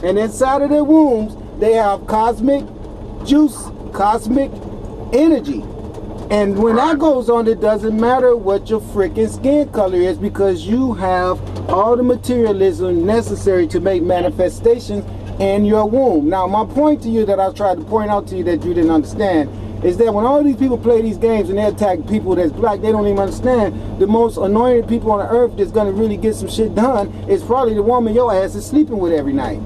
And inside of their wombs, they have cosmic juice, cosmic energy. And when that goes on, it doesn't matter what your freaking skin color is, because you have all the materialism necessary to make manifestations in your womb. Now, my point to you that I tried to point out to you that you didn't understand is that when all these people play these games and they attack people that's black, they don't even understand the most anointed people on the earth that's going to really get some shit done is probably the woman your ass is sleeping with every night.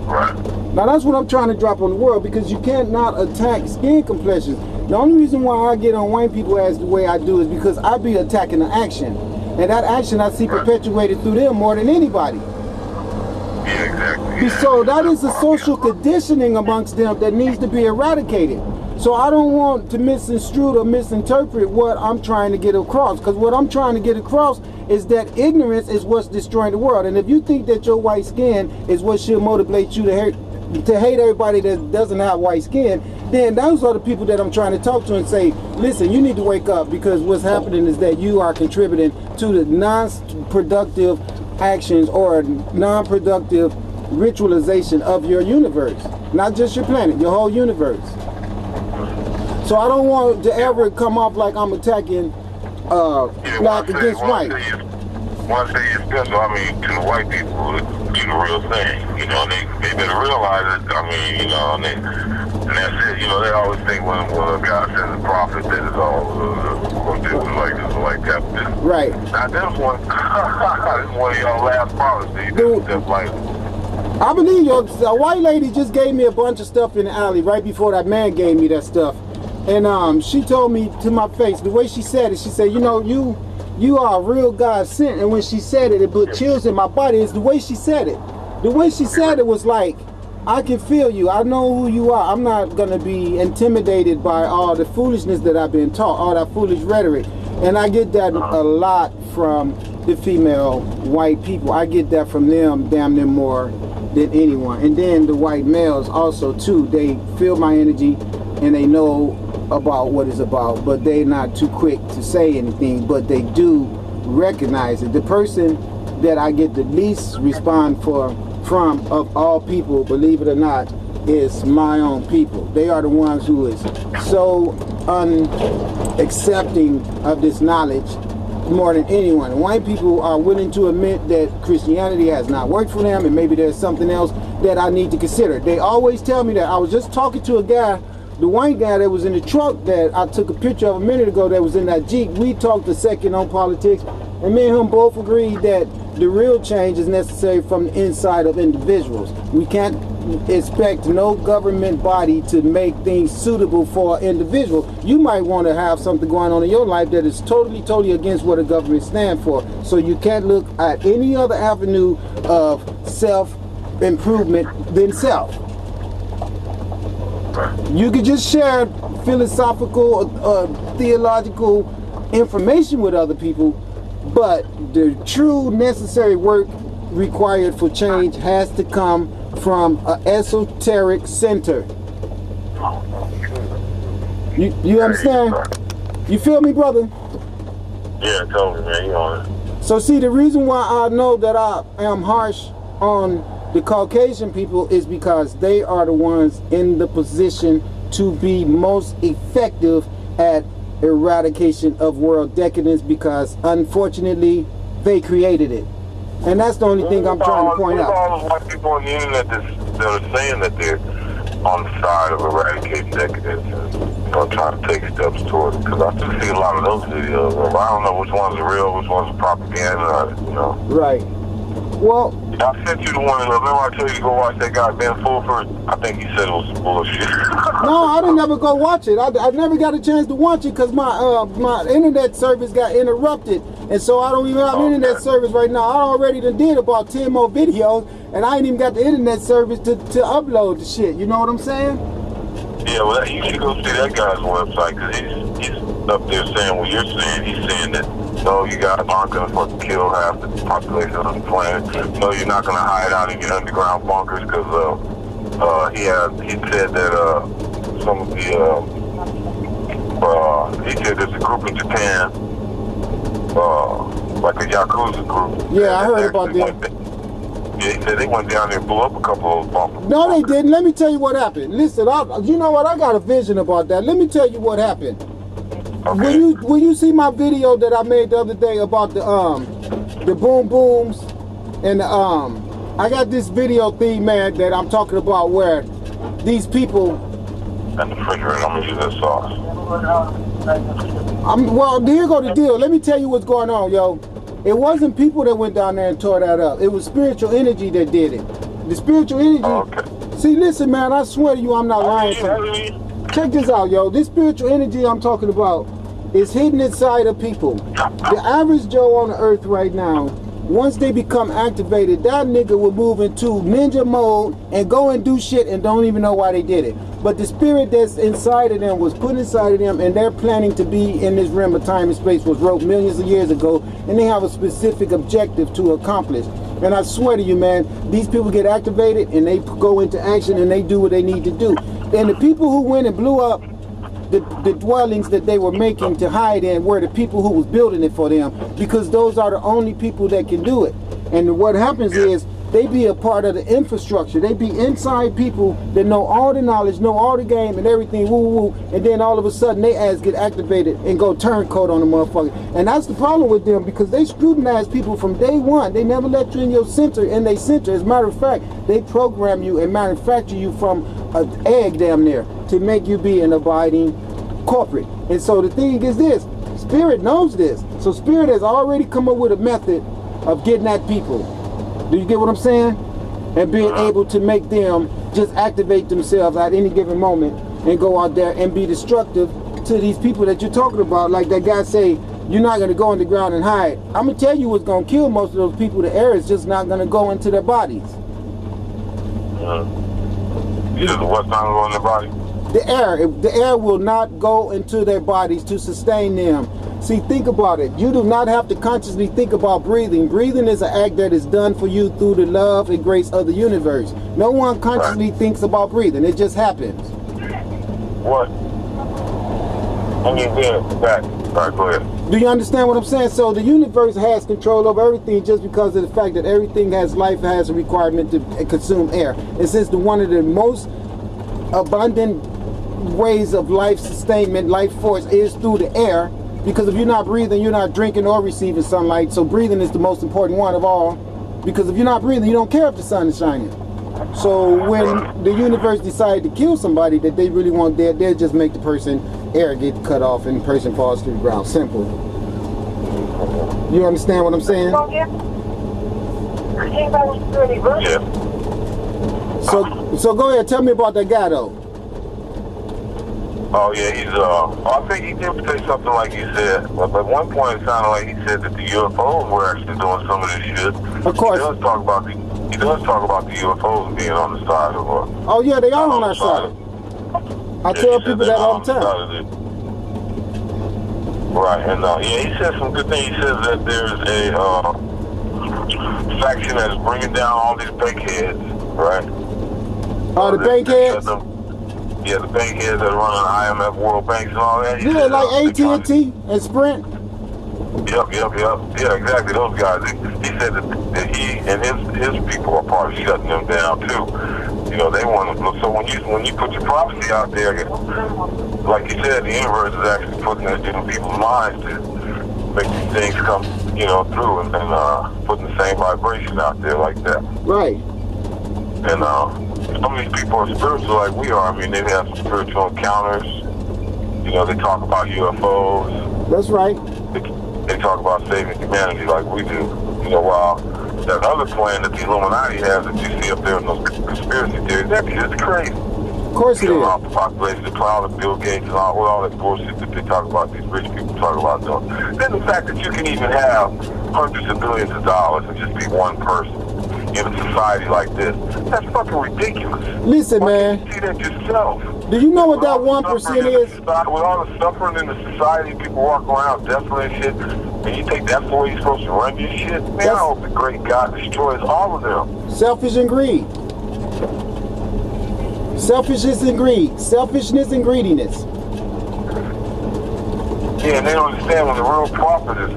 Right. Now, that's what I'm trying to drop on the world, because you can't not attack skin complexions. The only reason why I get on white people as the way I do is because I be attacking the action. And that action I see perpetuated through them more than anybody. Yeah, exactly. So that is a social conditioning amongst them that needs to be eradicated. So I don't want to misconstrue or misinterpret what I'm trying to get across, because what I'm trying to get across is that ignorance is what's destroying the world. And if you think that your white skin is what should motivate you to hate everybody that doesn't have white skin, then those are the people that I'm trying to talk to and say, listen, you need to wake up, because what's happening is that you are contributing to the non-productive actions or non-productive ritualization of your universe. Not just your planet, your whole universe. So I don't want to ever come off like I'm attacking black against white. One thing is special, I mean, to the white people, it's the real thing. You know, they better realize it. I mean, you know, and that's it. You know, they always think when a guy sends a prophet that it's all going to do like this or like that. Right. Now, this one, this is one of y'all last prophecies. That's like, I believe a white lady just gave me a bunch of stuff in the alley right before that man gave me that stuff. And she told me to my face, the way she said it, she said, you know, you are a real God sent. And when she said it, it put chills in my body. It's the way she said it. The way she said it was like, I can feel you. I know who you are. I'm not going to be intimidated by all the foolishness that I've been taught, all that foolish rhetoric. And I get that a lot from the female white people. I get that from them damn near more than anyone. And then the white males also too. They feel my energy and they know about what it's about, but they're not too quick to say anything, but they do recognize it. The person that I get the least respond from of all people, believe it or not, is my own people. They are the ones who is so unaccepting of this knowledge more than anyone. And white people are willing to admit that Christianity has not worked for them and maybe there's something else that I need to consider. They always tell me that. I was just talking to a guy, the white guy that was in the truck that I took a picture of a minute ago that was in that Jeep. We talked a second on politics, and me and him both agreed that the real change is necessary from the inside of individuals. We can't expect no government body to make things suitable for an individual. You might want to have something going on in your life that is totally against what a government stands for. So you can't look at any other avenue of self-improvement than self. You could just share philosophical, theological information with other people, but the true necessary work required for change has to come from an esoteric center. You understand? You feel me, brother? yeah, totally, man. You on it. So see, the reason why I know that I am harsh on the Caucasian people is because they are the ones in the position to be most effective at eradication of world decadence, because unfortunately they created it. And that's the only thing I'm trying to point out. All those white people on the internet that are saying that they're on the side of eradicating decadence and, you know, trying to take steps towards it, because I still see a lot of those videos. I don't know which ones are real, which ones are propaganda, you know. Right. Well, I sent you the one. Remember I told you to go watch that guy Ben Fulford? I think he said it was bullshit. no, I didn't ever go watch it. I never got a chance to watch it because my internet service got interrupted, and so I don't even have internet service right now. I already did about 10 more videos, and I ain't even got the internet service to upload the shit. You know what I'm saying? Yeah, well, you should go see that guy's website, because he's up there saying what you're saying. He's saying that, no, you guys aren't going to fucking kill half the population on the planet. No, you're not going to hide out in your underground bunkers, because he said that some of the, he said there's a group in Japan, like a Yakuza group. Yeah, I heard about that. Yeah, he said they went down there and blew up a couple of bumpers. No, they didn't. Let me tell you what happened. Listen, you know what? I got a vision about that. Let me tell you what happened. Okay. When you see my video that I made the other day about the boom booms and I got this video theme, man, that I'm talking about where these people. And the refrigerator, I'm gonna use that sauce. Well, here go the deal. Let me tell you what's going on, yo. It wasn't people that went down there and tore that up. It was spiritual energy that did it. The spiritual energy. Okay. See, listen, man, I swear to you, I'm not lying to you. Check this out, yo. This spiritual energy I'm talking about is hidden inside of people. The average Joe on the earth right now, once they become activated, that nigga will move into ninja mode and go and do shit and don't even know why they did it. But the spirit that's inside of them was put inside of them, and they're planning to be in this realm of time and space was wrote millions of years ago, and they have a specific objective to accomplish. And I swear to you, man, these people get activated and they go into action and they do what they need to do. And the people who went and blew up the dwellings that they were making to hide in were the people who was building it for them, because those are the only people that can do it. And what happens is they be a part of the infrastructure. They be inside people that know all the knowledge, know all the game and everything, woo woo, and then all of a sudden they ass get activated and go turncoat on the motherfucker. And that's the problem with them, because they scrutinize people from day one. They never let you in your center, and they center. As a matter of fact, they program you and manufacture you from an egg damn near to make you be an abiding corporate. And so the thing is this, Spirit knows this. So Spirit has already come up with a method of getting at people. Do you get what I'm saying? And being able to make them just activate themselves at any given moment and go out there and be destructive to these people that you're talking about. Like that guy say, you're not going to go underground and hide. I'm going to tell you what's going to kill most of those people. The air is just not going to go into their bodies. You said what's not going in their body? The air will not go into their bodies to sustain them. See, think about it. You do not have to consciously think about breathing. Breathing is an act that is done for you through the love and grace of the universe. No one consciously thinks about breathing. It just happens. What? I mean, back. All right, go ahead. Do you understand what I'm saying? So the universe has control over everything just because of the fact that everything has life, has a requirement to consume air. And since one of the most abundant ways of life sustainment, life force, is through the air, because if you're not breathing, you're not drinking or receiving sunlight. So breathing is the most important one of all, because if you're not breathing, you don't care if the sun is shining. So when the universe decided to kill somebody that they really want dead, they'll just make the person air get cut off and the person falls to the ground. Simple. You understand what I'm saying? Yeah. So go ahead, tell me about that guy though. Oh yeah, he's I think he did say something like you said, but at one point it sounded like he said that the UFOs were actually doing some of this shit. Of course. He does talk about the UFOs being on the side of oh yeah, they are on our side. I tell people that all the time. Right, and yeah, he said some good things. He says that there's a faction that's bringing down all these bankheads, right? Oh, the bankheads? Yeah, the bankheads that run IMF, World Banks, and all that. Yeah, like AT&T and Sprint. Yep. Yeah, exactly. Those guys. He said that he and his people are part of shutting them down too. You know, they want to. So when you put your prophecy out there, like you said, the universe is actually putting it in people's minds to make these things come, through and putting the same vibration out there like that. Right. And some of these people are spiritual like we are. I mean, they have some spiritual encounters. They talk about UFOs. That's right. They talk about saving humanity like we do. While that other plan that the Illuminati has that you see up there in those conspiracy theories, that's just crazy. Of course it is. About the population, the cloud of Bill Gates and all that bullshit that they talk about, these rich people talk about doing. Then the fact that you can even have hundreds of billions of dollars and just be one person in a society like this, that's fucking ridiculous. Listen, man. You see that yourself. Do you know what that 1% is? With all the suffering in the society, people walk around desperate and shit, and you think that's the way you're supposed to run your shit? Man, I hope the great God destroys all of them. Selfish and greed. Selfishness and greed. Selfishness and greediness. Yeah, and they don't understand when the real prophet is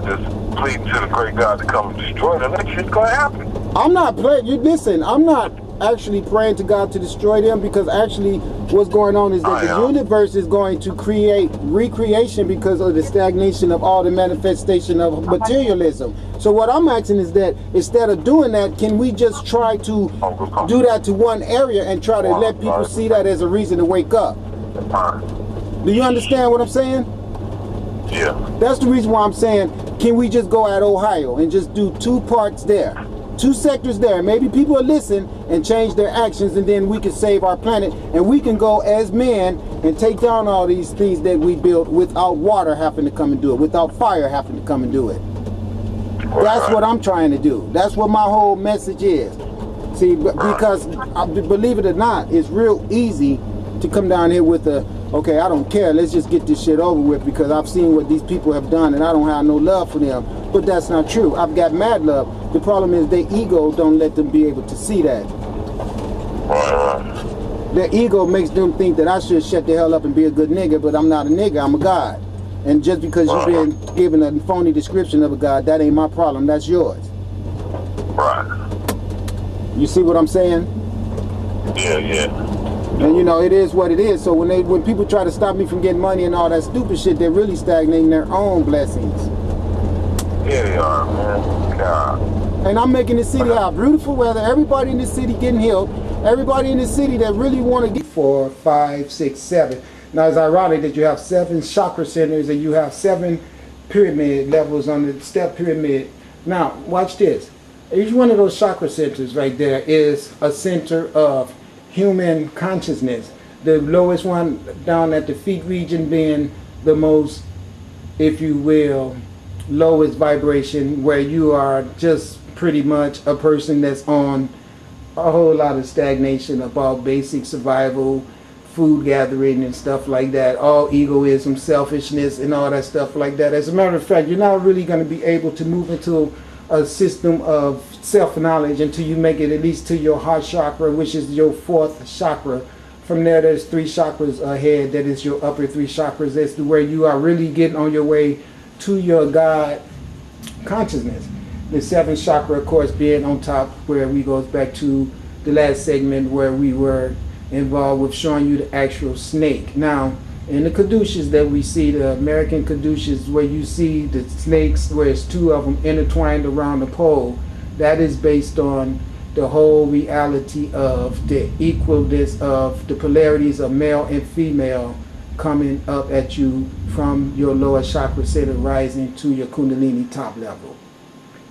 pleading to the great God to come and destroy them, that shit's gonna happen. I'm not playing. You listen. I'm not actually praying to God to destroy them, because actually what's going on is that the universe is going to create recreation because of the stagnation of all the manifestation of materialism. So what I'm asking is that instead of doing that, can we just try to do that to one area and try to let people see that as a reason to wake up? Do you understand what I'm saying? Yeah. That's the reason why I'm saying, can we just go at Ohio and just do 2 parts there? 2 sectors there. Maybe people will listen and change their actions, and then we can save our planet, and we can go as men and take down all these things that we built without water having to come and do it, without fire having to come and do it. That's what I'm trying to do. That's what my whole message is. See, because believe it or not, it's real easy to come down here with a, okay, I don't care, let's just get this shit over with because I've seen what these people have done and I don't have no love for them. But that's not true. I've got mad love. The problem is their ego don't let them be able to see that. Their ego makes them think that I should shut the hell up and be a good nigga, but I'm not a nigga, I'm a god. And just because you've been given a phony description of a god, that ain't my problem, that's yours. Right. You see what I'm saying? Yeah. And you know, it is what it is. So when people try to stop me from getting money and all that stupid shit, they're really stagnating their own blessings. Yeah, they are, man. God. And I'm making the city out beautiful weather. Everybody in the city getting healed. Everybody in the city that really want to get 4, 5, 6, 7. Now it's ironic that you have 7 chakra centers and you have 7 pyramid levels on the step pyramid. Now watch this. Each one of those chakra centers right there is a center of human consciousness. The lowest one down at the feet region being the most, if you will, lowest vibration, where you are just pretty much a person that's on a whole lot of stagnation about basic survival, food gathering and stuff like that, all egoism, selfishness and all that stuff like that. As a matter of fact, you're not really going to be able to move into a system of self-knowledge until you make it at least to your heart chakra, which is your 4th chakra. From there, there's 3 chakras ahead. That is your upper 3 chakras. That's where you are really getting on your way to your God consciousness. The 7th chakra, of course, being on top, where we goes back to the last segment where we were involved with showing you the actual snake. Now, in the caduceus that we see, the American caduceus, where you see the snakes, where it's 2 of them intertwined around the pole, that is based on the whole reality of the equalness of the polarities of male and female coming up at you from your lower chakra center rising to your kundalini top level.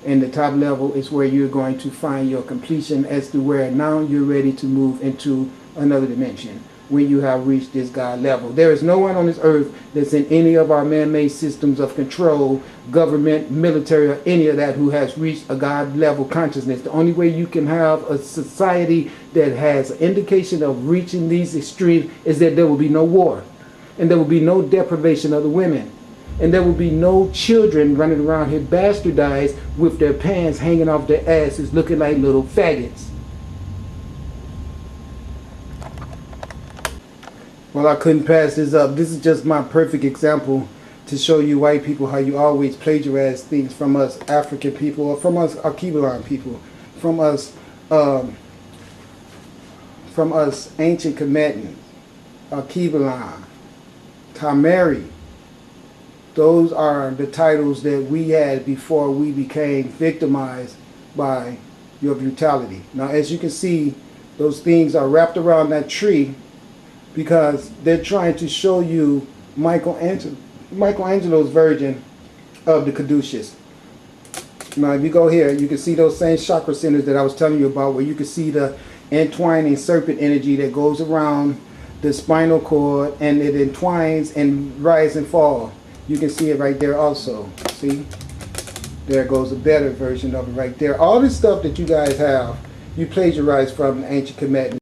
And the top level is where you're going to find your completion as to where now you're ready to move into another dimension when you have reached this God level. There is no one on this earth that's in any of our man-made systems of control, government, military, or any of that who has reached a God level consciousness. The only way you can have a society that has an indication of reaching these extremes is that there will be no war, and there will be no deprivation of the women, and there will be no children running around here bastardized with their pants hanging off their asses looking like little faggots. Well, I couldn't pass this up. This is just my perfect example to show you white people how you always plagiarize things from us African people, or from us Akibalan people, from us ancient Kemetan, Akibalan, Tamari. Those are the titles that we had before we became victimized by your brutality. Now, as you can see, those things are wrapped around that tree because they're trying to show you Michelangelo's version of the caduceus. Now, if you go here, you can see those same chakra centers that I was telling you about, where you can see the entwining serpent energy that goes around the spinal cord, and it entwines and rise and fall. You can see it right there also. See? There goes a better version of it right there. All this stuff that you guys have, you plagiarize from the ancient Kemetan.